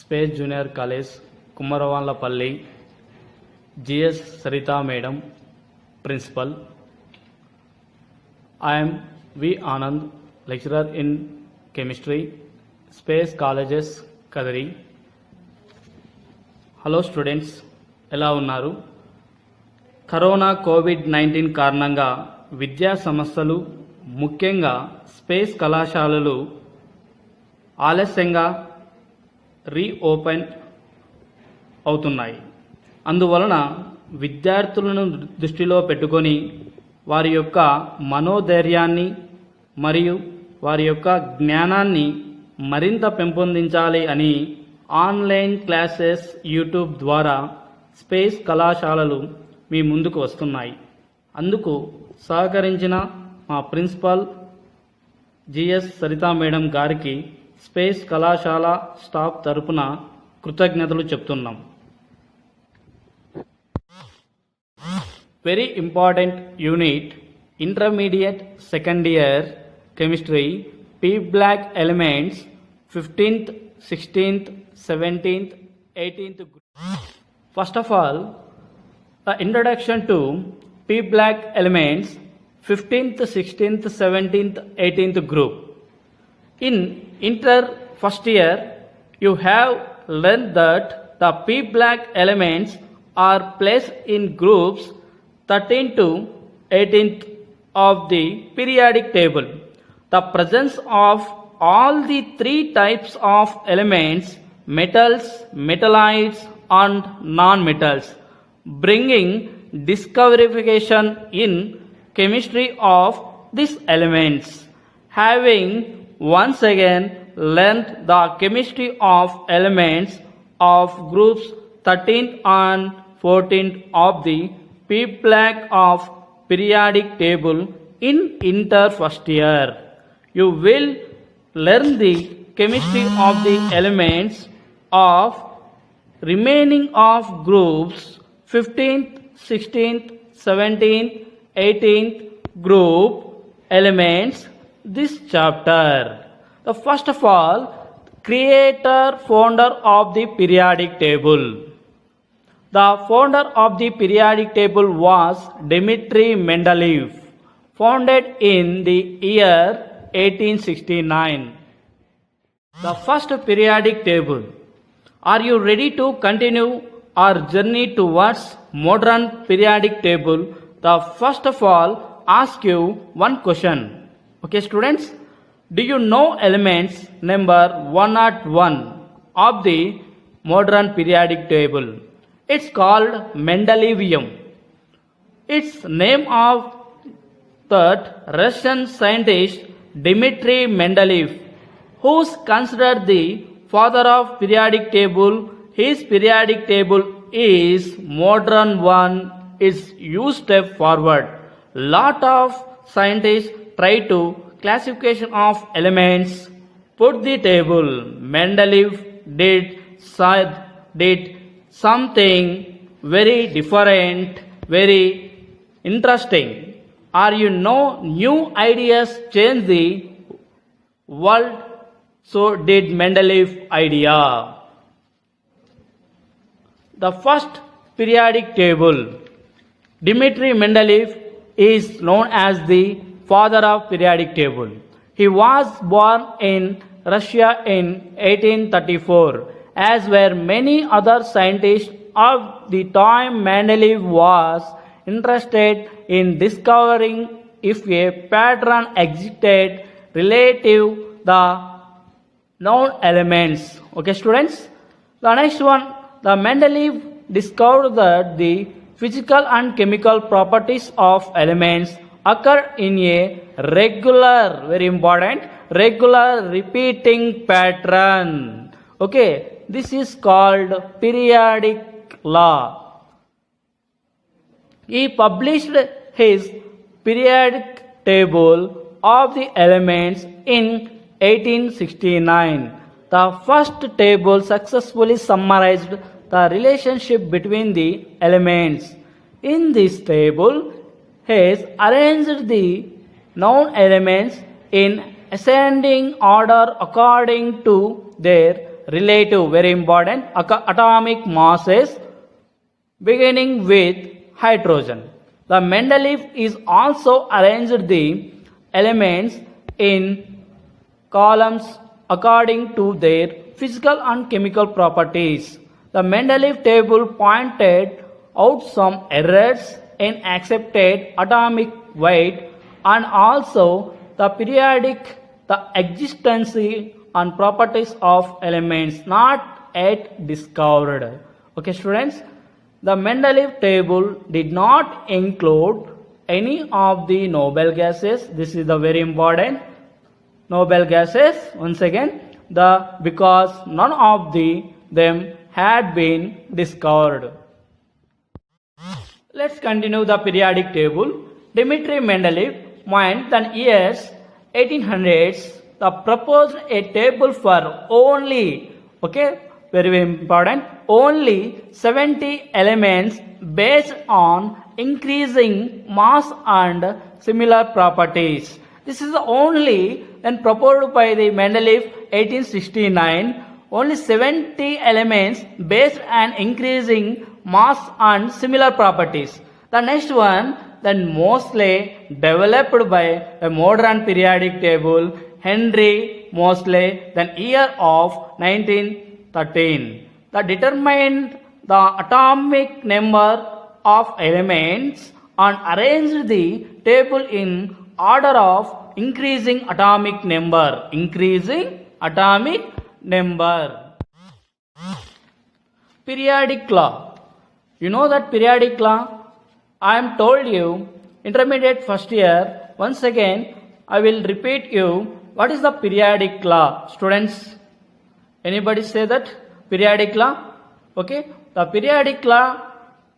Space Junior College, Kumaravanlapalli, G.S. Sarita Madam, Principal. I am V. Anand, Lecturer in Chemistry, Space Colleges, Kadari. Hello students, ఎలా ఉన్నారు? Corona COVID-19 కారణంగా విద్యా సంస్థలు ముఖ్యంగా space కళాశాలలు ఆలస్యంగా రీఓపెన్ అవుతున్నాయి. అందువలన విద్యార్థులను దృష్టిలో పెట్టుకొని వారి యొక్క మనోధైర్యాన్ని మరియు వారి యొక్క జ్ఞానాన్ని మరింత పెంపొందించాలి అని ఆన్లైన్ క్లాసెస్ యూట్యూబ్ ద్వారా స్పేస్ కళాశాలలు మీ ముందుకు వస్తున్నాయి. అందుకు సహకరించిన మా ప్రిన్సిపల్ జిఎస్ సరితా మేడం గారికి స్పేస్ కళాశాల స్టాఫ్ తరపున కృతజ్ఞతలు చెప్తున్నాం. Very important unit intermediate second year chemistry P block elements 15th, 16th, 17th, 18th. First of all, the introduction to P black elements 15th, 16th, 17th, 18th group. In inter first year, you have learned that the P black elements are placed in groups 13th to 18th of the periodic table. The presence of all the three types of elements, metals, metalloids and non-metals, bringing discoverification in chemistry of these elements. Having once again learned the chemistry of elements of groups 13th and 14th of the P block of periodic table in inter first year, you will learn the chemistry of the elements of remaining of groups 15th, 16th, 17th, 18th group elements this chapter. The first of all, creator founder of the periodic table. The founder of the periodic table was Dmitry Mendeleev, founded in the year 1869. The first periodic table. Are you ready to continue our journey towards modern periodic table? The first of all, ask you one question. Okay students, do you know elements number 101 of the modern periodic table? It's called Mendelevium. It's name of that Russian scientist Dmitry Mendeleev, who's considered the father of periodic table. His periodic table is modern one, is used step forward. Lot of scientists try to classification of elements, put the table. Mendeleev did something very different, very interesting. Are you know new ideas change the world? So did Mendeleev idea. The first periodic table. Dmitry Mendeleev is known as the father of periodic table. He was born in Russia in 1834, as were many other scientists of the time. Mendeleev was interested in discovering if a pattern existed relative the known elements. Okay students, the next one, the Mendeleev discovered that the physical and chemical properties of elements occur in a regular, very important, regular repeating pattern. Okay, this is called periodic law. He published his periodic table of the elements in 1869. The first table successfully summarized the relationship between the elements. In this table, he has arranged the known elements in ascending order according to their relative, very important, atomic masses beginning with hydrogen. The Mendeleev is also arranged the elements in columns according to their physical and chemical properties. The Mendeleev table pointed out some errors in accepted atomic weight and also the existence and properties of elements not yet discovered. Okay, students, the Mendeleev table did not include any of the noble gases. This is the very important noble gases. Once again, because none of them had been discovered. Let's continue the periodic table. Dmitry Mendeleev mined the years 1800s. The proposed a table for only, okay, very important, only 70 elements based on increasing mass and similar properties. This is only then proposed by the Mendeleev 1869. Only 70 elements based on increasing mass and similar properties. The next one then mostly developed by a modern periodic table, Henry Moseley, then year of 1913. That determined the atomic number of elements and arranged the table in order of increasing atomic number. Increasing atomic number. Periodic law. You know that periodic law? I am told you intermediate first year. Once again, I will repeat you what is the periodic law. Students, anybody say that? Periodic law? Okay. The periodic law,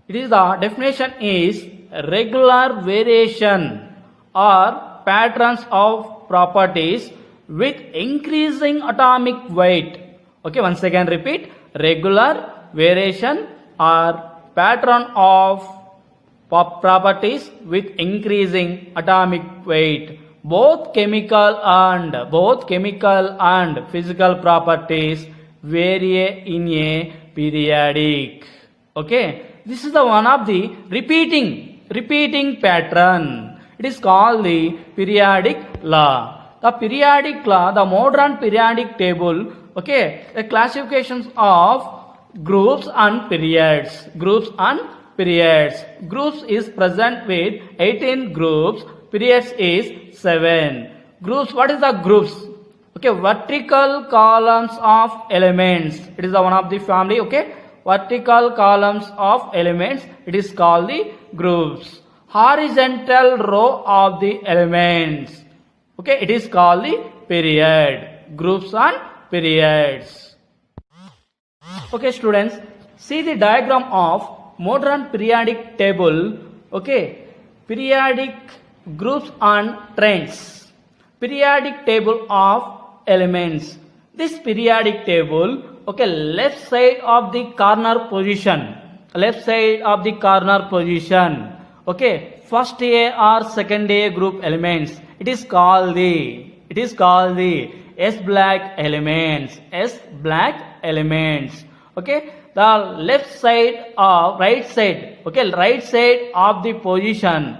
it is the definition is regular variation or patterns of properties with increasing atomic weight. Okay, once again repeat, regular variation or pattern of properties with increasing atomic weight. Both chemical and physical properties vary in a periodic. Okay, this is the one of the repeating pattern. It is called the periodic law. The periodic law, the modern periodic table, okay, the classifications of groups and periods. Groups is present with 18 groups. Periods is 7. Groups, what is the groups? Okay, vertical columns of elements. It is the one of the family, okay. Vertical columns of elements. It is called the groups. Horizontal row of the elements. Okay, it is called the period. Groups and periods. Okay, students, see the diagram of modern periodic table. Okay, periodic groups and trends. Periodic table of elements. This periodic table, okay, left side of the corner position. Okay, first A or second A group elements. It is called the S black elements. Okay, the left side or right side. Okay, right side of the position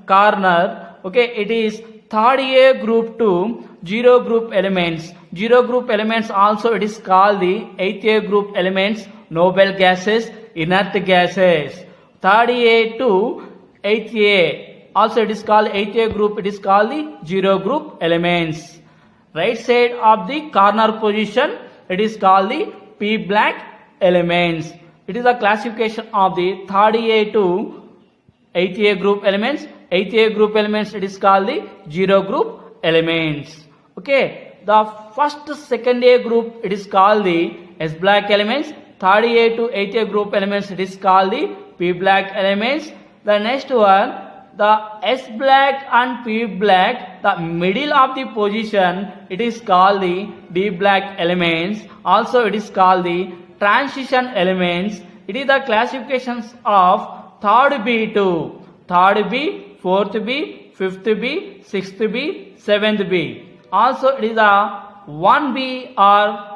corner. Okay, it is third A group to 0 group elements. 0 group elements also it is called the 8th A group elements, noble gases, inert gases. Third A to 8th A also it is called 8th A group, it is called the 0 group elements. Right side of the corner position it is called the P black elements. It is a classification of the third A to 8th A group elements. 8th A group elements it is called the 0 group elements. Okay, the first second A group it is called the S black elements. Third A to 8th A group elements it is called the P black elements. The next one, the S black and P black, the middle of the position it is called the D black elements. Also it is called the transition elements. It is the classifications of third B to third B, fourth B, fifth B, sixth B, seventh B. Also it is the 1b or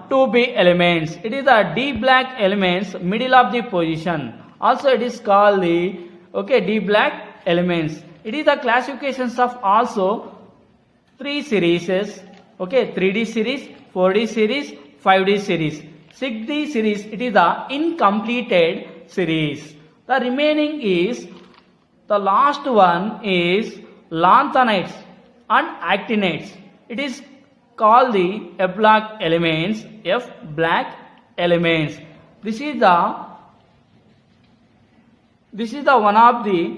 2b elements. It is the D black elements middle of the position. Also it is called the D black elements. It is the classifications of also 3 series. 3D series, 4D series, 5D series. 6D series, it is the incompleted series. The remaining is, the last one is lanthanides and actinides. It is called the F black elements. This is the one of the,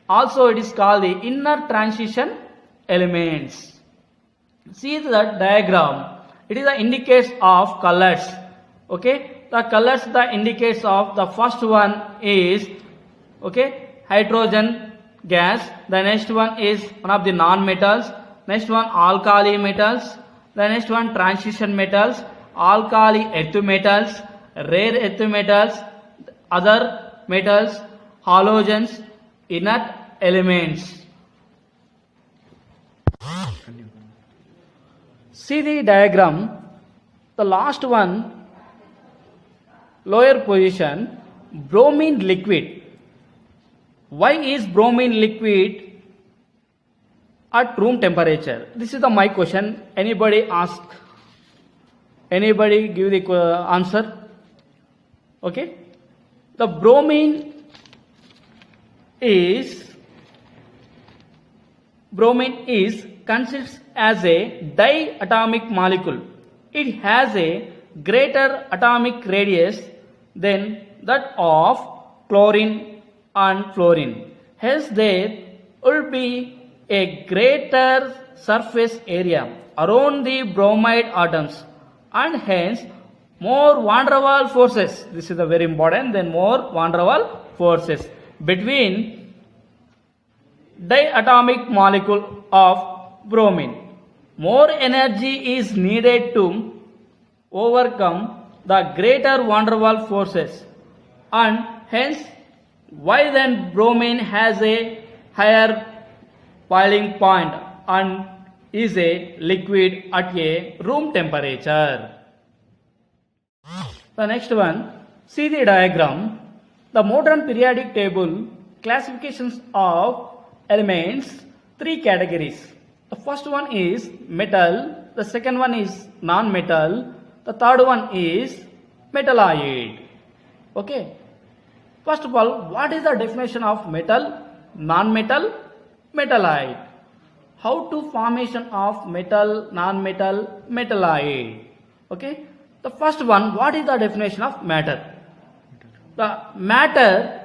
also it is called the inner transition elements. See the diagram. It is the indicates of colors. The colors that indicates of, the first one is hydrogen gas. The next one is one of the non-metals. Next one alkali metals. The next one transition metals, alkali earth metals, rare earth metals, other metals, halogens, inert elements. See the diagram. The last one, lower position, bromine liquid. Why is bromine liquid at room temperature? This is my question. Anybody ask? Anybody give the answer? The bromine is consists as a diatomic molecule. It has a greater atomic radius than that of chlorine and fluorine. Hence there will be a greater surface area around the bromide atoms, and hence more van der Waals forces. This is the very important. Then more van der Waals forces between diatomic molecule of bromine. More energy is needed to overcome the greater van der Waals forces, and hence why then bromine has a higher boiling point and is a liquid at a room temperature. The next one, see the diagram. The modern periodic table classifications of elements, 3 categories. The first one is metal, the second one is non-metal, the third one is metalloid. First of all, what is the definition of metal, non-metal, metalloid? How to formation of metal, non-metal, metalloid? The first one, what is the definition of matter? The matter,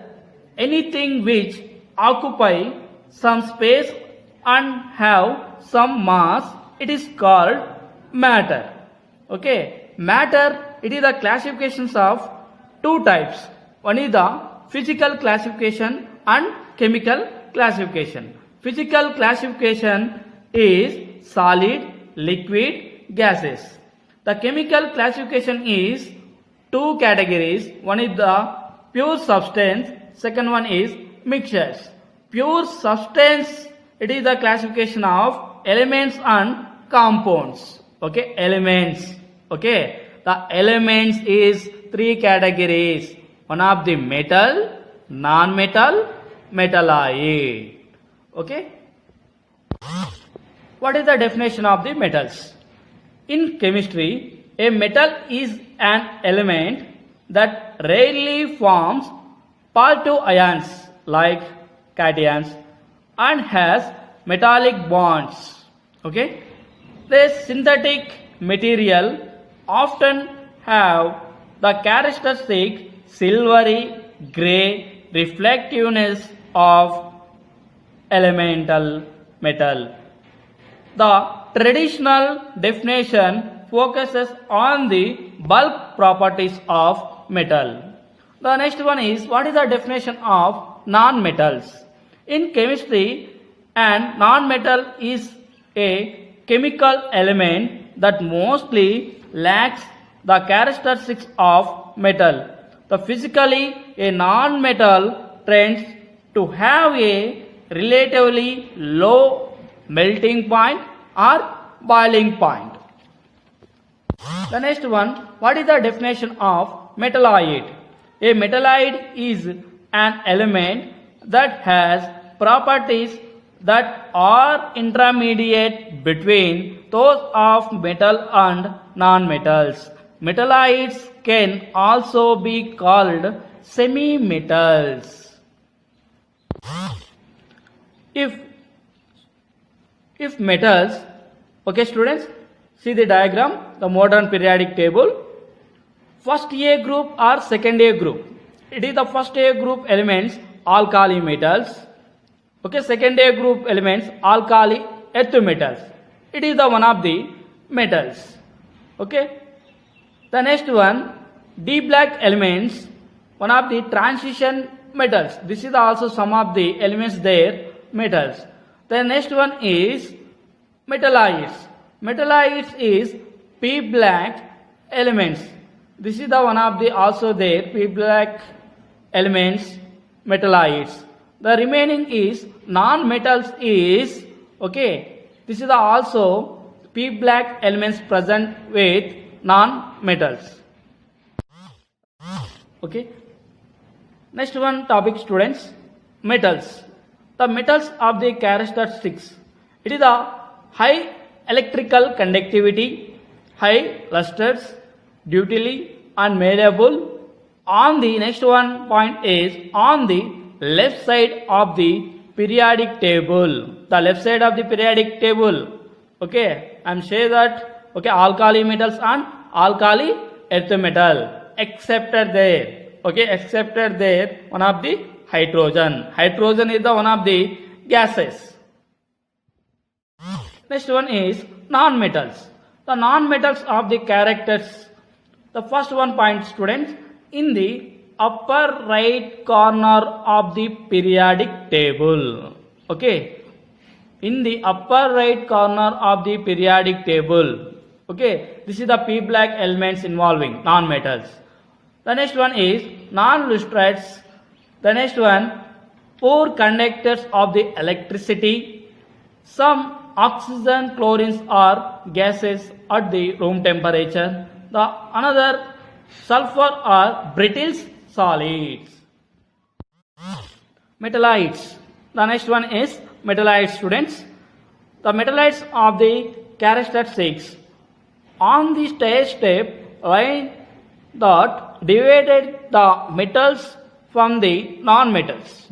anything which occupy some space and have some mass, it is called matter. Matter, it is the classifications of 2 types. One is the physical classification and chemical classification. Physical classification is solid, liquid, gases. The chemical classification is 2 categories. One is the pure substance, second one is mixtures. Pure substance, it is the classification of elements and compounds. Elements. The elements is 3 categories. One of the metal, non-metal, metalloid. What is the definition of the metals? In chemistry, a metal is an element that rarely forms positive ions like cations and has metallic bonds. The synthetic material often have the characteristic silvery grey reflectiveness of elemental metal. The traditional definition focuses on the bulk properties of metal. The next one is, what is the definition of non-metals? In chemistry, an non-metal is a chemical element that mostly lacks the characteristics of metal. The physically, a non-metal tends to have a relatively low melting point or boiling point. The next one, what is the definition of metalloid? A metalloid is an element that has properties that are intermediate between those of metal and non-metals. Metalloids can also be called semi-metals. If metals, okay students, see the diagram, the modern periodic table. First A group or second A group. It is the first A group elements, alkali metals. Okay, second A group elements, alkali earth metals. It is the one of the metals. Okay. The next one, D black elements, one of the transition metals. This is also some of the elements there, metals. The next one is metalloids. Metalloids is P black elements. This is the one of the also there, P black elements, metalloids. The remaining is non-metals is, okay, this is the also P black elements present with non-metals. Okay. Next one topic students, metals. The metals of the characteristics. It is the high electrical conductivity, high lusters, dutifully and malleable. On the next one point is on the left side of the periodic table. The left side of the periodic table. Okay, I am saying that, okay, alkali metals and alkali earth metal excepted there. Okay, excepted there one of the hydrogen. Hydrogen is the one of the gases. Next one is non-metals. The non-metals of the characters. The first one point students, in the upper right corner of the periodic table. Okay, in the upper right corner of the periodic table. Okay, this is the P black elements involving non-metals. The next one is non-lustrates. The next one, poor conductors of the electricity. Some oxygen chlorines are gases at the room temperature. The another sulfur are brittle solids. Metalloids. The next one is metalloids students. The metalloids of the characteristics. On the step line that divided the metals from the non-metals.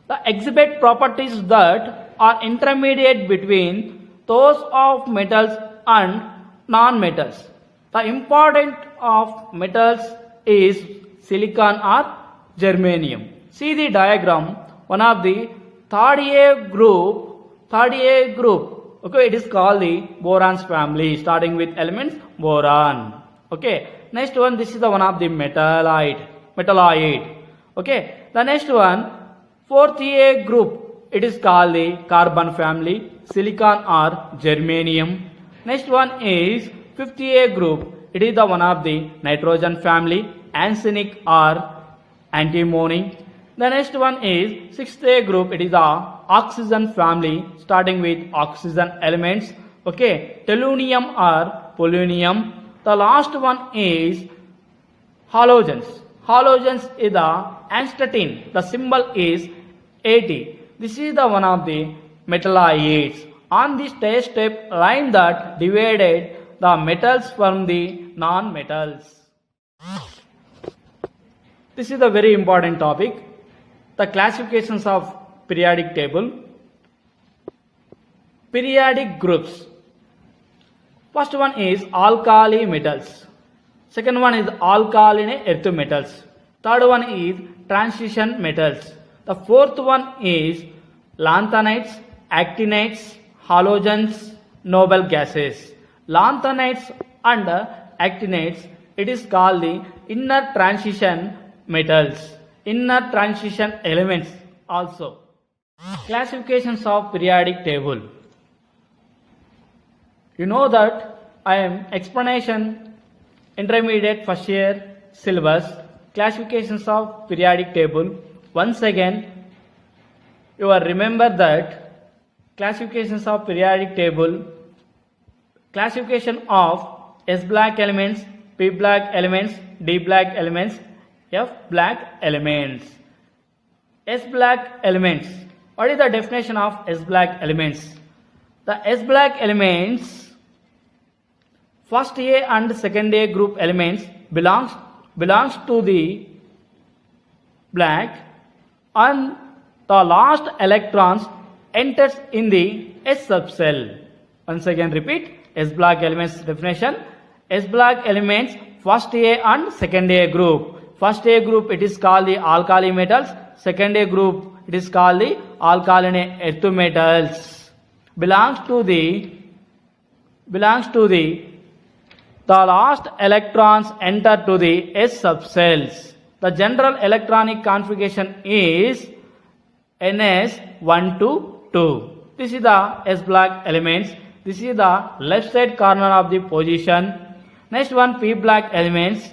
The exhibit properties that are intermediate between those of metals and non-metals. The important of metals is silicon or germanium. See the diagram, one of the third A group, okay, it is called the borons family, starting with elements boron. Okay, next one, this is the one of the metalloid. Okay, the next one, fourth A group, it is called the carbon family, silicon or germanium. Next one is fifth A group, it is the one of the nitrogen family, arsenic or antimony. The next one is sixth A group, it is the oxygen family, starting with oxygen elements. Okay, tellurium or polonium. The last one is halogens. Halogens is the astatine. The symbol is At. This is the one of the metalloids. On this step line that divided the metals from the non-metals. This is a very important topic. The classifications of periodic table. Periodic groups. First one is alkali metals. Second one is alkaline earth metals. Third one is transition metals. The fourth one is lanthanides, actinides, halogens, noble gases. Lanthanides and actinides, it is called the inner transition metals, inner transition elements also. Classifications of periodic table. You know that I am explanation intermediate first year syllabus, classifications of periodic table. Once again, you are remember that classifications of periodic table, Classification of S black elements, P black elements, D black elements, F black elements. S black elements. What is the definition of S black elements? The S black elements, first A and second A group elements belongs to the black, and the last electrons enters in the S subcell. Once again repeat, S black elements definition. S black elements, first A and second A group. First A group, it is called the alkali metals. Second A group, it is called the alkaline earth metals. Belongs to the last electrons enter to the S subcells. The general electronic configuration is NS122. This is the S black elements. This is the left side corner of the position. Next one, P black elements.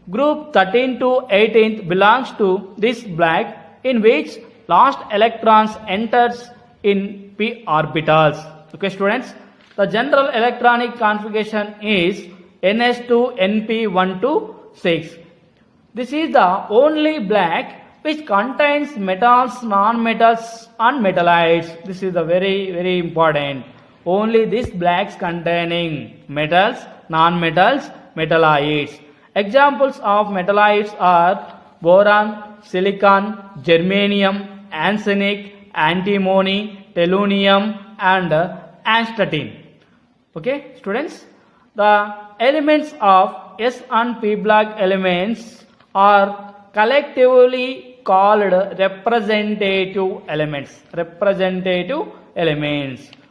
Group 13 to 18th belongs to this black, in which last electrons enters in P orbitals. Okay students, the general electronic configuration is NS2NP126. This is the only black which contains metals, non-metals and metallites. This is the very important. Only these blacks containing metals, non-metals, metallites. Examples of metallites are boron, silicon, germanium, arsenic, antimony, tellurium and astatine. Okay students, the elements of S and P black elements are collectively called representative elements.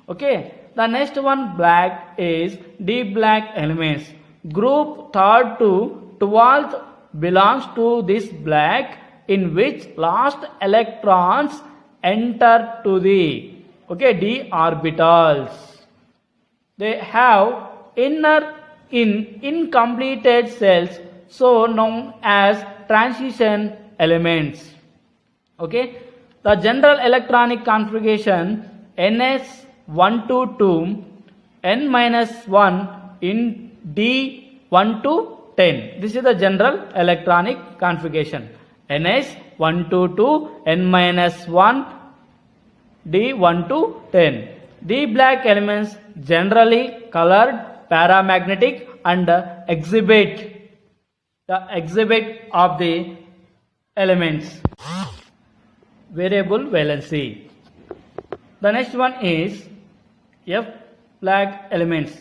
Okay, the next one black is D black elements. Group 3rd to 12th belongs to this black, in which last electrons enter to the D orbitals. They have incompleted cells, so known as transition elements. Okay, the general electronic configuration NS122 N-1 in D1 to 10. This is the general electronic configuration. NS122 N-1 D1 to 10. D black elements generally colored, paramagnetic and exhibit of the elements variable valency. The next one is F black elements.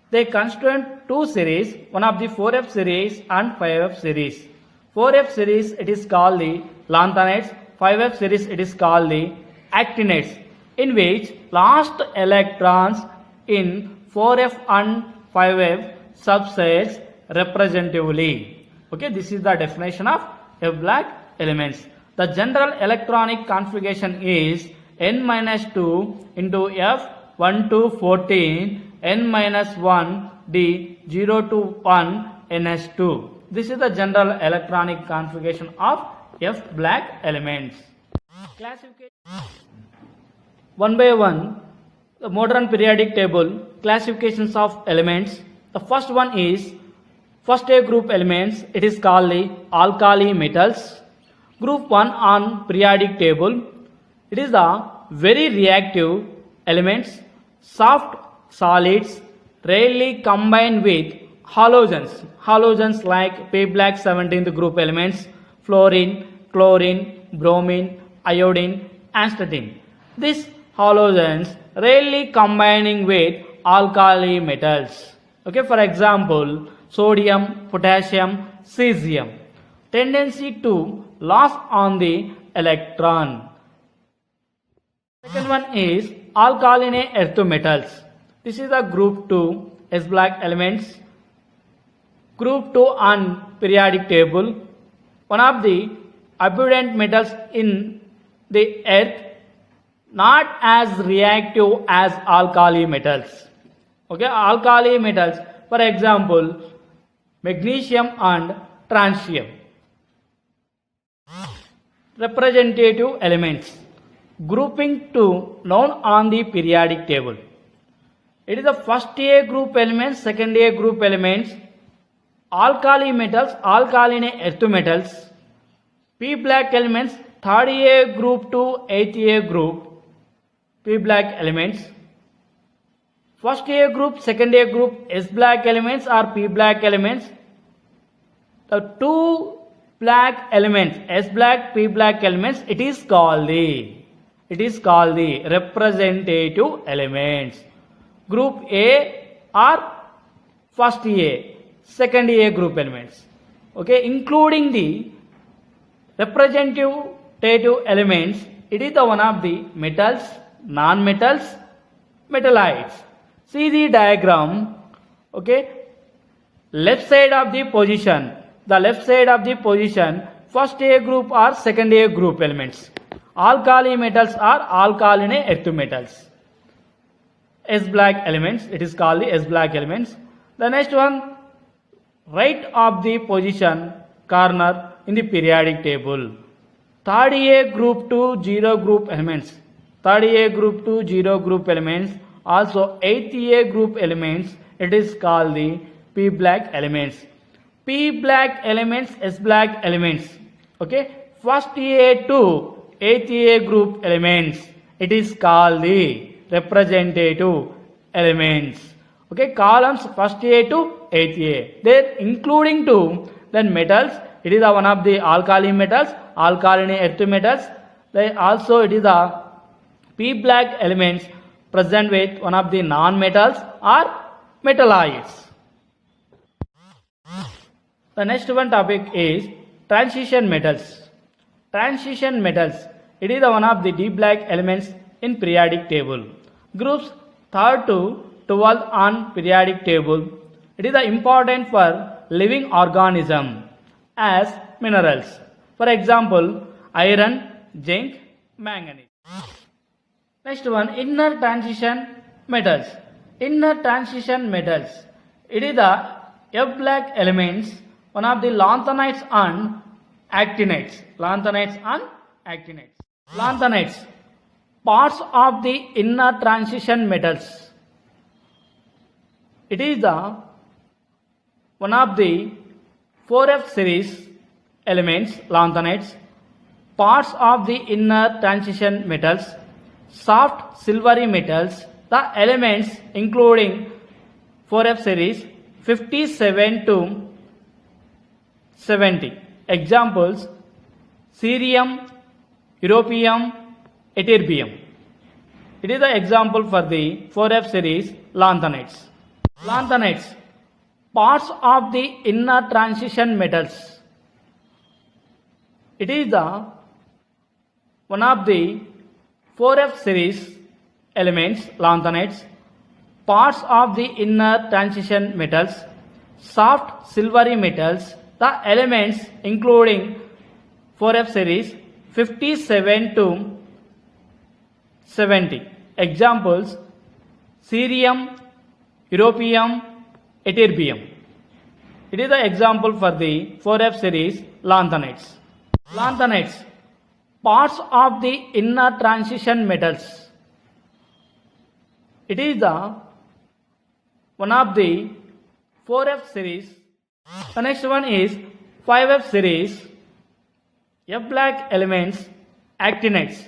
They constitute two series, one of the 4F series and 5F series. 4F series, it is called the lanthanides. 5F series, it is called the actinides, in which last electrons in 4F and 5F subsets representatively. Okay, this is the definition of F black elements. The general electronic configuration is N-2 into F1 to 14 N-1 D0 to 1 NS2. This is the general electronic configuration of F black elements. Classification one by one, the modern periodic table, classifications of elements. The first one is first A group elements. It is called the alkali metals. Group 1 on periodic table. It is the very reactive elements, soft solids, rarely combined with halogens. Halogens like P black 17th group elements, fluorine, chlorine, bromine, iodine, astatine. These halogens rarely combining with alkali metals. Okay, for example, sodium, potassium, cesium. Tendency to loss on the electron. Second one is alkaline earth metals. This is the group 2 S black elements. Group 2 on periodic table. One of the abundant metals in the earth, not as reactive as alkali metals. Okay, alkali metals, for example, magnesium and francium. Representative elements. Grouping 2 known on the periodic table. It is the first A group elements, second A group elements, alkali metals, alkaline earth metals, P black elements, third A group to eighth A group, P black elements. First A group, second A group, S black elements or P black elements. The two black elements, S black, P black elements, it is called the representative elements. Group A or first A, second A group elements. Okay, including the representative elements, it is the one of the metals, non-metals, metallites. See the diagram. Okay, left side of the position, first A group or second A group elements. Alkali metals are alkaline earth metals. S black elements, it is called the S black elements. The next one, right of the position corner in the periodic table. Third A group to 0 group elements. Also 8th A group elements, it is called the P black elements. P black elements, S black elements. Okay, first A to 8th A group elements, it is called the representative elements. Okay, columns first A to 8th A. They including to then metals, it is one of the alkali metals, alkaline earth metals. They also it is the P black elements present with one of the non-metals or metallites. The next one topic is transition metals. Transition metals, it is the one of the D black elements in periodic table. Groups 3rd to 12th on periodic table. It is important for living organism as minerals. For example, iron, zinc, manganese. Next one, inner transition metals. Inner transition metals, it is the F black elements, one of the lanthanides and actinides. Lanthanides, parts of the inner transition metals. It is the one of the 4F series elements, lanthanides, parts of the inner transition metals, soft silvery metals, the elements including 4F series 57 to 70. Examples, cerium, europium, ytterbium. It is the example for the 4F series lanthanides. Lanthanides, parts of the inner transition metals. It is the one of the 4F series elements, lanthanides, parts of the inner transition metals, soft silvery metals, the elements including 4F series 57 to 70. Examples, cerium, europium, ytterbium. It is the example for the 4F series lanthanides. Lanthanides, parts of the inner transition metals. It is the one of the 4F series. The next one is 5F series. F black elements, actinides.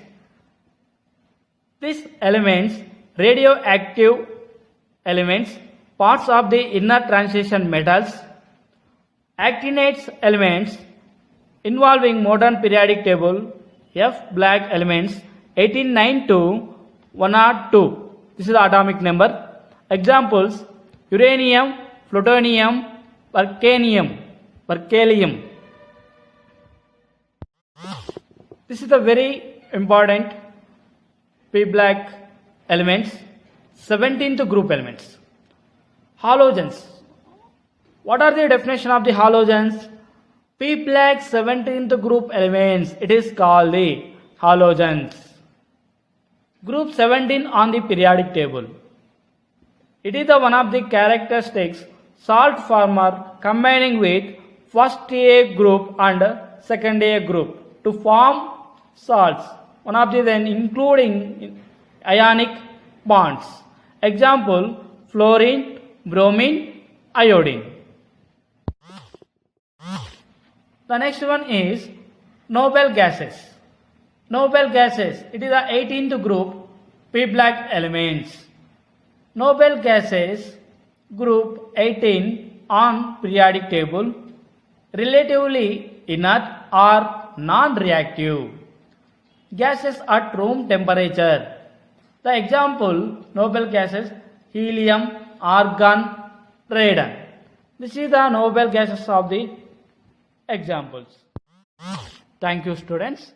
These elements, radioactive elements, parts of the inner transition metals. Actinides elements involving modern periodic table. F black elements 189 to 102. This is the atomic number. Examples, uranium, plutonium, berkelium. This is the very important P black elements, 17th group elements. Halogens. What are the definition of the halogens? P black 17th group elements, it is called the halogens. Group 17 on the periodic table. It is the one of the characteristics salt former combining with first A group and second A group to form salts. One of the then including ionic bonds. Example, fluorine, bromine, iodine. The next one is noble gases. Noble gases, it is the 18th group, P black elements. Noble gases, group 18 on periodic table, relatively inert or non-reactive. Gases at room temperature. The example, noble gases, helium, argon, radon. This is the noble gases of the examples. Thank you, students.